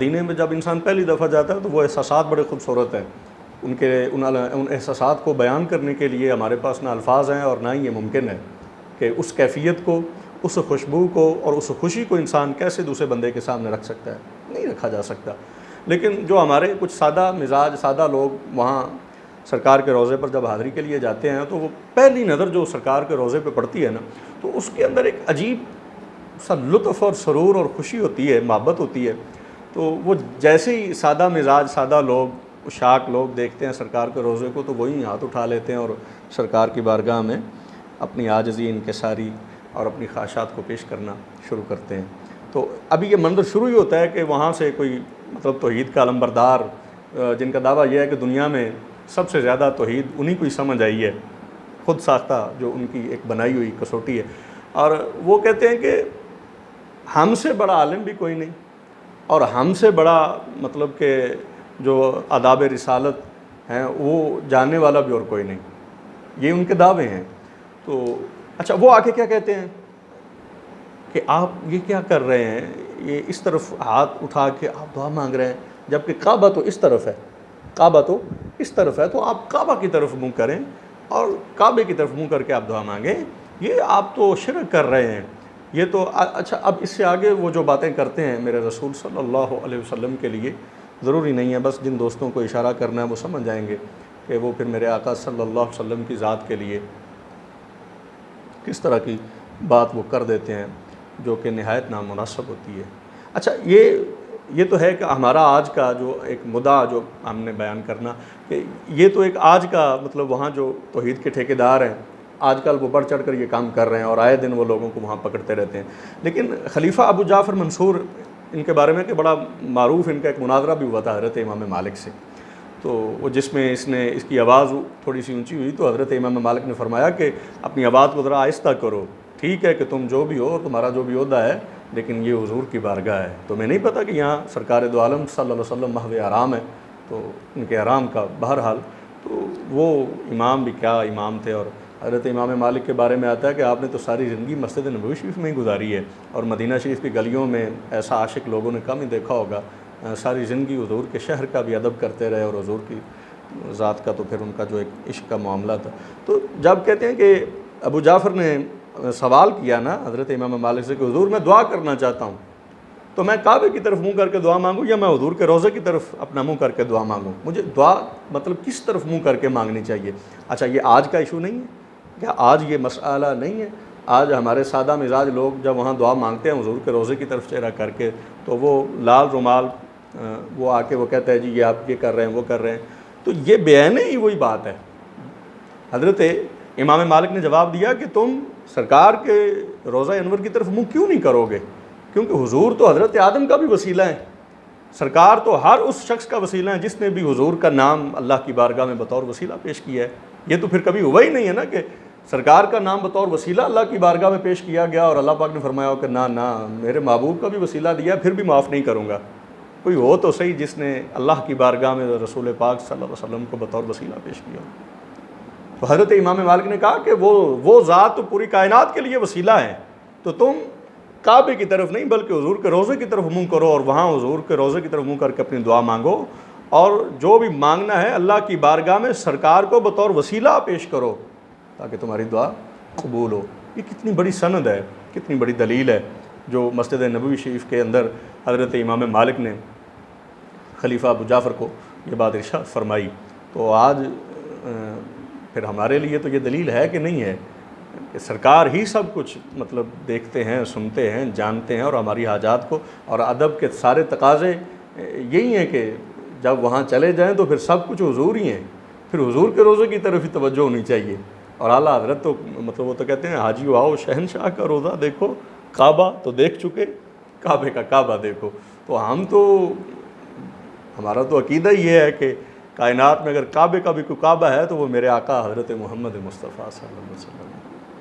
مدینے میں جب انسان پہلی دفعہ جاتا ہے تو وہ احساسات بڑے خوبصورت ہیں. ان احساسات کو بیان کرنے کے لیے ہمارے پاس نہ الفاظ ہیں اور نہ ہی یہ ممکن ہے کہ اس کیفیت کو، اس خوشبو کو اور اس خوشی کو انسان کیسے دوسرے بندے کے سامنے رکھ سکتا ہے. نہیں رکھا جا سکتا. لیکن جو ہمارے کچھ سادہ مزاج سادہ لوگ وہاں سرکار کے روضے پر جب حاضری کے لیے جاتے ہیں تو وہ پہلی نظر جو سرکار کے روضے پہ پڑتی ہے نا، تو اس کے اندر ایک عجیب سا لطف اور سرور اور خوشی ہوتی ہے، محبت ہوتی ہے. تو وہ جیسے ہی سادہ مزاج سادہ لوگ، شاک لوگ دیکھتے ہیں سرکار کے روضے کو تو وہی ہاتھ اٹھا لیتے ہیں اور سرکار کی بارگاہ میں اپنی عاجزی، انکساری اور اپنی خواہشات کو پیش کرنا شروع کرتے ہیں. تو ابھی یہ منظر شروع ہی ہوتا ہے کہ وہاں سے کوئی مطلب توحید کا علمبردار، جن کا دعویٰ یہ ہے کہ دنیا میں سب سے زیادہ توحید انہی کو ہی سمجھ آئی ہے، خود ساختہ جو ان کی ایک بنائی ہوئی کسوٹی ہے. اور وہ کہتے ہیں کہ ہم سے بڑا عالم بھی کوئی نہیں اور ہم سے بڑا مطلب کہ جو آداب رسالت ہیں وہ جاننے والا بھی اور کوئی نہیں. یہ ان کے دعوے ہیں. تو اچھا، وہ آگے کیا کہتے ہیں کہ آپ یہ کیا کر رہے ہیں، یہ اس طرف ہاتھ اٹھا کے آپ دعا مانگ رہے ہیں جبکہ کعبہ تو اس طرف ہے، کعبہ تو اس طرف ہے، تو آپ کعبہ کی طرف منہ کریں اور کعبے کی طرف منہ کر کے آپ دعا مانگیں. یہ آپ تو شرک کر رہے ہیں. یہ تو اچھا، اب اس سے آگے وہ جو باتیں کرتے ہیں میرے رسول صلی اللہ علیہ وسلم کے لیے ضروری نہیں ہے، بس جن دوستوں کو اشارہ کرنا ہے وہ سمجھ جائیں گے کہ وہ پھر میرے آقا صلی اللہ علیہ وسلم کی ذات کے لیے کس طرح کی بات وہ کر دیتے ہیں جو کہ نہایت نامناسب ہوتی ہے. اچھا، یہ تو ہے کہ ہمارا آج کا جو ایک مدعا جو ہم نے بیان کرنا کہ یہ تو ایک آج کا مطلب وہاں جو توحید کے ٹھیکیدار ہیں آج کل وہ بڑھ چڑھ کر یہ کام کر رہے ہیں اور آئے دن وہ لوگوں کو وہاں پکڑتے رہتے ہیں. لیکن خلیفہ ابو جعفر منصور ان کے بارے میں کہ بڑا معروف ان کا ایک مناظرہ بھی ہوا تھا حضرت امام مالک سے. تو وہ جس میں اس کی آواز تھوڑی سی اونچی ہوئی تو حضرت امام مالک نے فرمایا کہ اپنی آواز کو ذرا آہستہ کرو. ٹھیک ہے کہ تم جو بھی ہو، تمہارا جو بھی عہدہ ہے، لیکن یہ حضور کی بارگاہ ہے. تمہیں نہیں پتہ کہ یہاں سرکار دو عالم صلی اللہ علیہ وسلم محو آرام ہے. تو ان کے آرام کا بہرحال تو وہ امام بھی کیا امام تھے. اور حضرت امام مالک کے بارے میں آتا ہے کہ آپ نے تو ساری زندگی مسجد نبوی شریف میں ہی گزاری ہے اور مدینہ شریف کی گلیوں میں ایسا عاشق لوگوں نے کم ہی دیکھا ہوگا. ساری زندگی حضور کے شہر کا بھی ادب کرتے رہے اور حضور کی ذات کا تو پھر ان کا جو ایک عشق کا معاملہ تھا. تو جب کہتے ہیں کہ ابو جعفر نے سوال کیا نا حضرت امام مالک سے کہ حضور میں دعا کرنا چاہتا ہوں تو میں کعبے کی طرف منہ کر کے دعا مانگوں یا میں حضور کے روضے کی طرف اپنا منہ کر کے دعا مانگوں، مجھے دعا مطلب کس طرف منہ کر کے مانگنی چاہیے. اچھا، یہ آج کا ایشو نہیں ہے کیا؟ آج یہ مسئلہ نہیں ہے. آج ہمارے سادہ مزاج لوگ جب وہاں دعا مانگتے ہیں حضور کے روضے کی طرف چہرہ کر کے تو وہ لال رومال وہ آ کے وہ کہتا ہے جی یہ آپ یہ کر رہے ہیں وہ کر رہے ہیں. تو یہ بیان ہی وہی بات ہے. حضرت امام مالک نے جواب دیا کہ تم سرکار کے روضہ انور کی طرف منہ کیوں نہیں کرو گے، کیونکہ حضور تو حضرت آدم کا بھی وسیلہ ہے. سرکار تو ہر اس شخص کا وسیلہ ہے جس نے بھی حضور کا نام اللہ کی بارگاہ میں بطور وسیلہ پیش کیا ہے. یہ تو پھر کبھی ہوا ہی نہیں ہے نا کہ سرکار کا نام بطور وسیلہ اللہ کی بارگاہ میں پیش کیا گیا اور اللہ پاک نے فرمایا ہو کہ نہ میرے محبوب کا بھی وسیلہ دیا پھر بھی معاف نہیں کروں گا. کوئی ہو تو صحیح جس نے اللہ کی بارگاہ میں رسول پاک صلی اللہ علیہ وسلم کو بطور وسیلہ پیش کیا. تو حضرت امام مالک نے کہا کہ وہ ذات تو پوری کائنات کے لیے وسیلہ ہے، تو تم کعبے کی طرف نہیں بلکہ حضور کے روضے کی طرف منہ کرو اور وہاں حضور کے روضے کی طرف منہ کر کے اپنی دعا مانگو اور جو بھی مانگنا ہے اللہ کی بارگاہ میں سرکار کو بطور وسیلہ پیش کرو تاکہ تمہاری دعا قبول ہو. یہ کتنی بڑی سند ہے، کتنی بڑی دلیل ہے جو مسجد نبوی شریف کے اندر حضرت امام مالک نے خلیفہ ابو جعفر کو یہ بات ارشاد فرمائی. تو آج پھر ہمارے لیے تو یہ دلیل ہے کہ نہیں ہے کہ سرکار ہی سب کچھ مطلب دیکھتے ہیں، سنتے ہیں، جانتے ہیں اور ہماری حاجات کو، اور ادب کے سارے تقاضے یہی ہیں کہ جب وہاں چلے جائیں تو پھر سب کچھ حضور ہی ہیں، پھر حضور کے روضے کی طرف ہی توجہ ہونی چاہیے. اور اعلیٰ حضرت تو مطلب وہ تو کہتے ہیں حاجی آؤ شہنشاہ کا روضہ دیکھو، کعبہ تو دیکھ چکے، کعبے کا کعبہ دیکھو. تو ہمارا تو عقیدہ یہ ہے کہ کائنات میں اگر کعبے کا بھی کوئی کعبہ ہے تو وہ میرے آقا حضرت محمد مصطفیٰ صلی اللہ علیہ وسلم.